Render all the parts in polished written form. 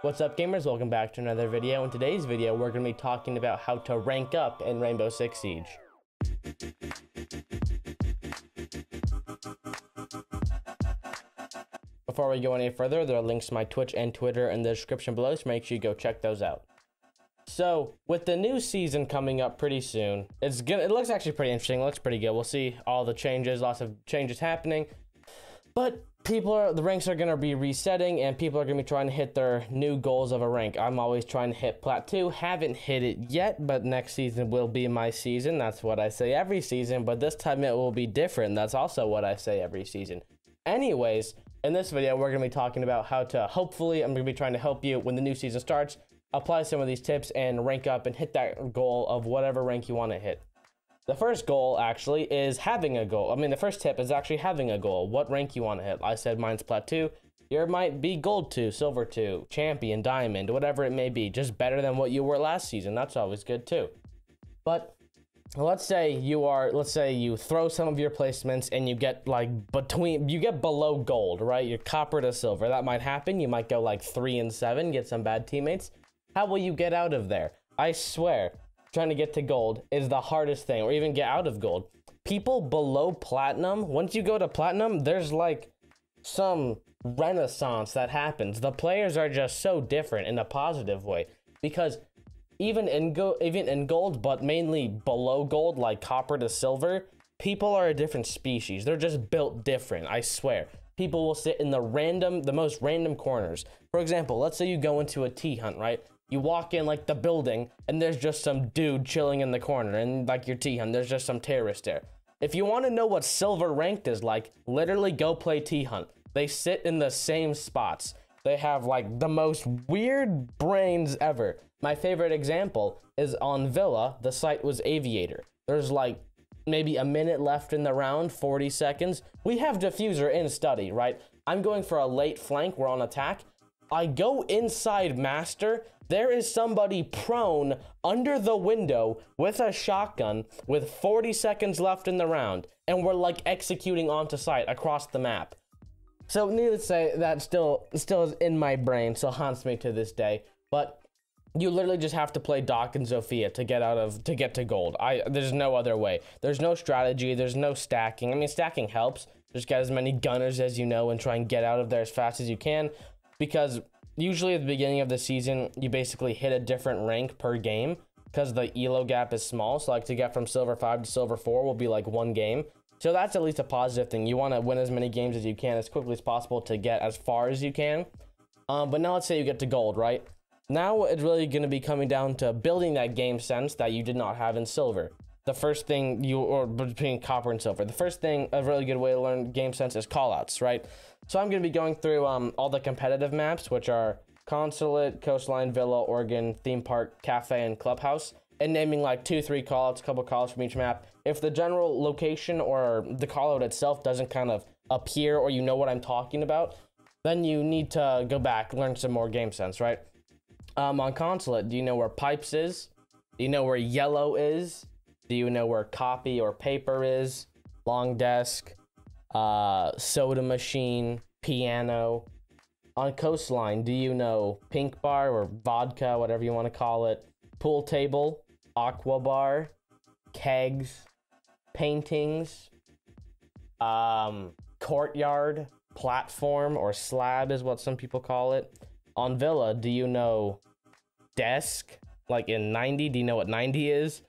What's up, gamers? Welcome back to another video. In today's video, we're going to be talking about how to rank up in Rainbow Six Siege. Before we go any further, there are links to my Twitch and Twitter in the description below, so make sure you go check those out. So, with the new season coming up pretty soon, it looks actually pretty interesting. It looks pretty good. We'll see all the changes, lots of changes happening. But the ranks are going to be resetting, and people are going to be trying to hit their new goals of a rank. I'm always trying to hit Plat 2. Haven't hit it yet, but next season will be my season. That's what I say every season, but this time it will be different. That's also what I say every season. Anyways, in this video, we're going to be talking about how to, hopefully, I'm going to be trying to help you when the new season starts, apply some of these tips and rank up and hit that goal of whatever rank you want to hit. The first goal actually is having a goal. The first tip is actually having a goal. What rank you want to hit. I said mine's Plat 2. Yours might be Gold 2, Silver 2, Champion, Diamond, whatever it may be. Just better than what you were last season. That's always good too. But let's say you throw some of your placements and you get below Gold, right? You're Copper to Silver. That might happen. You might go like 3 and 7, get some bad teammates. How will you get out of there? I swear, trying to get to Gold is the hardest thing, or even get out of Gold. People below Platinum, once you go to Platinum, there's like some renaissance that happens. The players are just so different in a positive way, because even in Gold, but mainly below Gold, like Copper to Silver, people are a different species. They're just built different, I swear. People will sit in the most random corners. For example, let's say you go into a tea hunt, right? You walk in like the building and there's just some dude chilling in the corner, and like your tea hunt, there's just some terrorist there. If you want to know what Silver ranked is like, literally go play tea hunt. They sit in the same spots. They have like the most weird brains ever. My favorite example is on Villa. The site was Aviator. There's like maybe a minute left in the round, 40 seconds. We have Diffuser in study, right? I'm going for a late flank. We're on attack. I go inside Master. There is somebody prone under the window with a shotgun with 40 seconds left in the round, and we're like executing onto site across the map. So needless to say, that still is in my brain, still haunts me to this day. But you literally just have to play Doc and Zofia to get to Gold. There's no other way. There's no strategy. There's no stacking. Stacking helps. Just get as many gunners as you know and try and get out of there as fast as you can, because usually at the beginning of the season, you basically hit a different rank per game because the elo gap is small. So like to get from Silver 5 to Silver 4 will be like 1 game. So that's at least a positive thing. You want to win as many games as you can as quickly as possible to get as far as you can. But now let's say you get to Gold, right? Now it's really going to be coming down to building that game sense that you did not have in Silver. The first thing between Copper and Silver, the first thing, a really good way to learn game sense is callouts, right? So I'm going to be going through all the competitive maps, which are Consulate, Coastline, Villa, Oregon, Theme Park, Cafe, and Clubhouse, and naming like 2-3 callouts, a couple callouts from each map. If the general location or the callout itself doesn't kind of appear, or you know what I'm talking about, then you need to go back, learn some more game sense, right? On Consulate, do you know where Pipes is? Do you know where Yellow is? Do you know where Copy or Paper is? Long Desk, Soda Machine, Piano. On Coastline, do you know Pink Bar or Vodka, whatever you want to call it? Pool Table, Aqua Bar, Kegs, Paintings, Courtyard, Platform, or Slab is what some people call it. On Villa, do you know Desk? Like in 90, do you know what 90 is?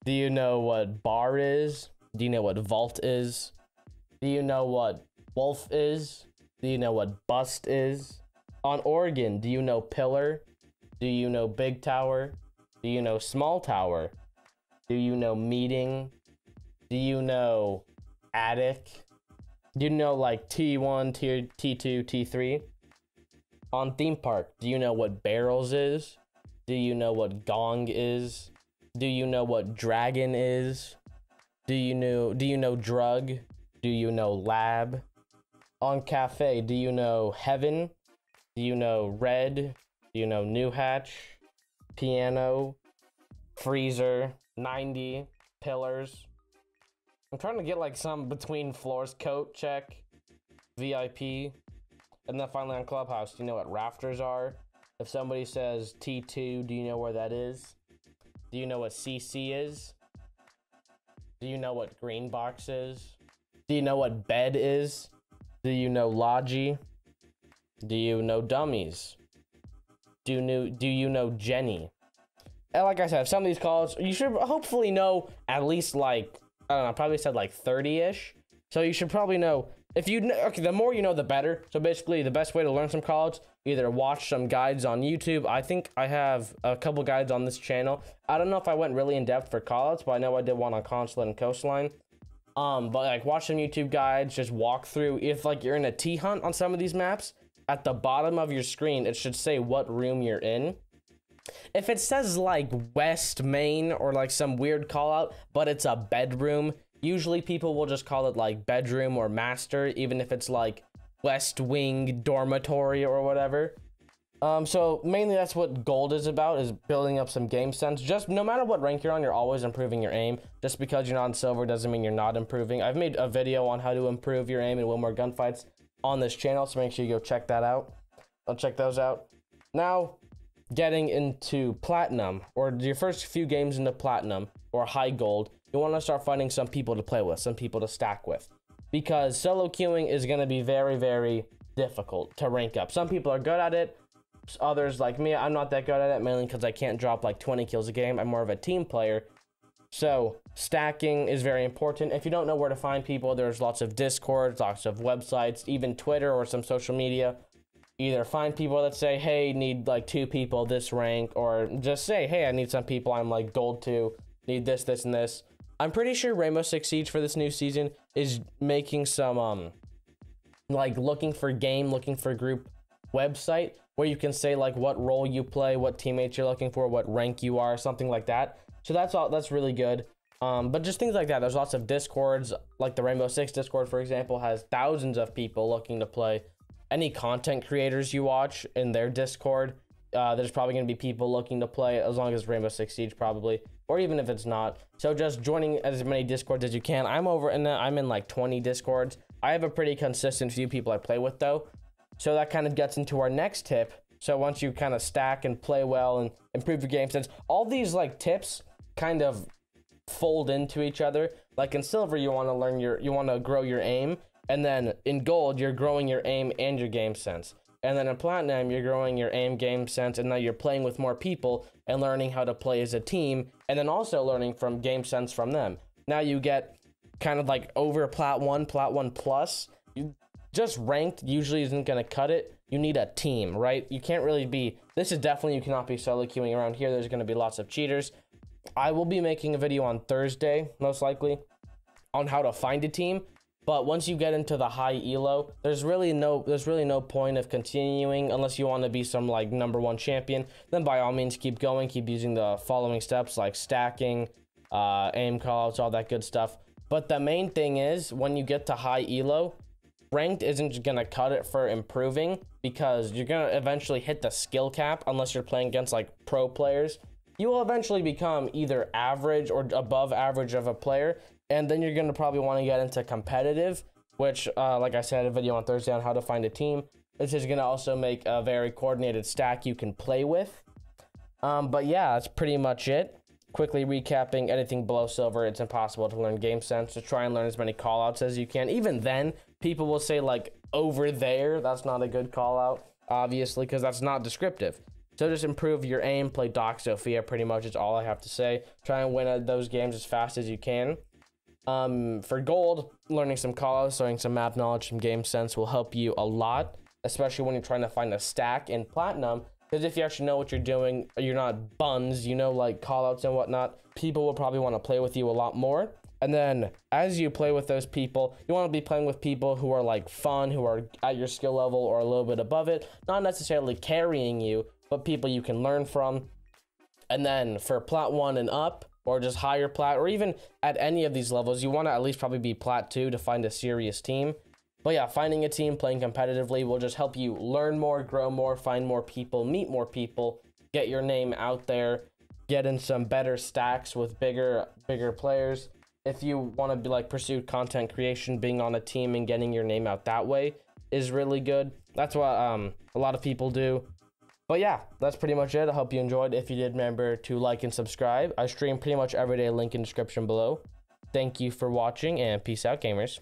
Do you know what Bar is? Do you know what Vault is? Do you know what Wolf is? Do you know what Bust is? On Oregon, do you know Pillar? Do you know Big Tower? Do you know Small Tower? Do you know Meeting? Do you know Attic? Do you know like T1, T2, T3? On Theme Park, do you know what Barrels is? Do you know what Gong is? Do you know what Dragon is? Do you know Drug? Do you know Lab? On Cafe, do you know Heaven? Do you know Red? Do you know New Hatch? Piano? Freezer? 90? Pillars? I'm trying to get like some between floors. Coat, check. VIP. And then finally on Clubhouse, do you know what rafters are? If somebody says T2, do you know where that is? Do you know what CC is? Do you know what green box is? Do you know what bed is? Do you know Logi? Do you know dummies? Do you know Jenny? And like I said, some of these calls, you should hopefully know at least like, I don't know, I probably said like 30-ish. So you should probably know, if you know, okay, the more you know, the better. So basically the best way to learn some callouts, either watch some guides on YouTube. I think I have a couple guides on this channel. I don't know if I went really in depth for callouts, but I know I did one on Consulate and Coastline. But like watch some YouTube guides, just walk through. If like you're in a T-hunt on some of these maps, at the bottom of your screen, it should say what room you're in. If it says like West Main or like some weird call out, but it's a bedroom, usually people will just call it like bedroom or master, even if it's like West Wing dormitory or whatever. So mainly that's what gold is about, is building up some game sense. Just no matter what rank you're on, you're always improving your aim. Just because you're not on silver doesn't mean you're not improving. I've made a video on how to improve your aim and win more gunfights on this channel, so make sure you go check that out. I'll check those out. Now, getting into platinum, or your first few games into platinum or high gold, you want to start finding some people to play with, some people to stack with, because solo queuing is going to be very, very difficult to rank up. Some people are good at it. Others, like me, I'm not that good at it, mainly because I can't drop like 20 kills a game. I'm more of a team player. So stacking is very important. If you don't know where to find people, there's lots of Discords, lots of websites, even Twitter or some social media. Either find people that say, hey, need like 2 people this rank, or just say, hey, I need some people, I'm like gold 2, need this, this, and this. I'm pretty sure Rainbow Six Siege for this new season is making some like looking for group website where you can say like what role you play, what teammates you're looking for, what rank you are, something like that. So that's really good. But just things like that. There's lots of Discords, like the Rainbow Six Discord, for example, has thousands of people looking to play. Any content creators you watch in their Discord, there's probably going to be people looking to play, as long as Rainbow Six Siege probably, or even if it's not. So just joining as many Discords as you can. I'm in like 20 Discords. I have a pretty consistent few people I play with though. So that kind of gets into our next tip. So once you kind of stack and play well and improve your game sense, all these like tips kind of fold into each other. Like in silver, you want to grow your aim. And then in gold, you're growing your aim and your game sense. And then in platinum, you're growing your aim, game sense, and now you're playing with more people and learning how to play as a team, and then also learning from game sense from them. Now you get kind of like over plat 1 plus. Just ranked usually isn't going to cut it. You need a team, right? You can't really be, this is definitely, you cannot be solo queuing around here. There's going to be lots of cheaters. I will be making a video on Thursday, most likely, on how to find a team. But once you get into the high elo, there's really no point of continuing unless you want to be some like #1 champion. Then by all means keep going, keep using the following steps like stacking, aim callouts, all that good stuff. But the main thing is when you get to high elo, ranked isn't gonna cut it for improving, because you're gonna eventually hit the skill cap unless you're playing against like pro players. You will eventually become either average or above average of a player. And then you're going to probably want to get into competitive, which, like I said, I had a video on Thursday on how to find a team. This is going to also make a very coordinated stack you can play with. But yeah, that's pretty much it. Quickly recapping, anything below silver, it's impossible to learn game sense. So try and learn as many callouts as you can. Even then, people will say like over there. That's not a good callout, obviously, because that's not descriptive. So just improve your aim, play Doc Sophia, pretty much is all I have to say. Try and win at those games as fast as you can. For gold, learning some callouts, learning some map knowledge, some game sense will help you a lot, especially when you're trying to find a stack in platinum. Because if you actually know what you're doing, you're not buns, you know, like callouts and whatnot, people will probably want to play with you a lot more. And then as you play with those people, you want to be playing with people who are like fun, who are at your skill level or a little bit above it, not necessarily carrying you, but people you can learn from. And then for plat 1 and up, or just higher plat, or even at any of these levels, you want to at least probably be plat 2 to find a serious team. But yeah, finding a team, playing competitively will just help you learn more, grow more, find more people, meet more people, get your name out there, get in some better stacks with bigger players. If you want to be like pursue content creation, being on a team and getting your name out that way is really good. That's what a lot of people do. But yeah, that's pretty much it. I hope you enjoyed. If you did, remember to like and subscribe. I stream pretty much every day, link in description below. Thank you for watching, and peace out, gamers.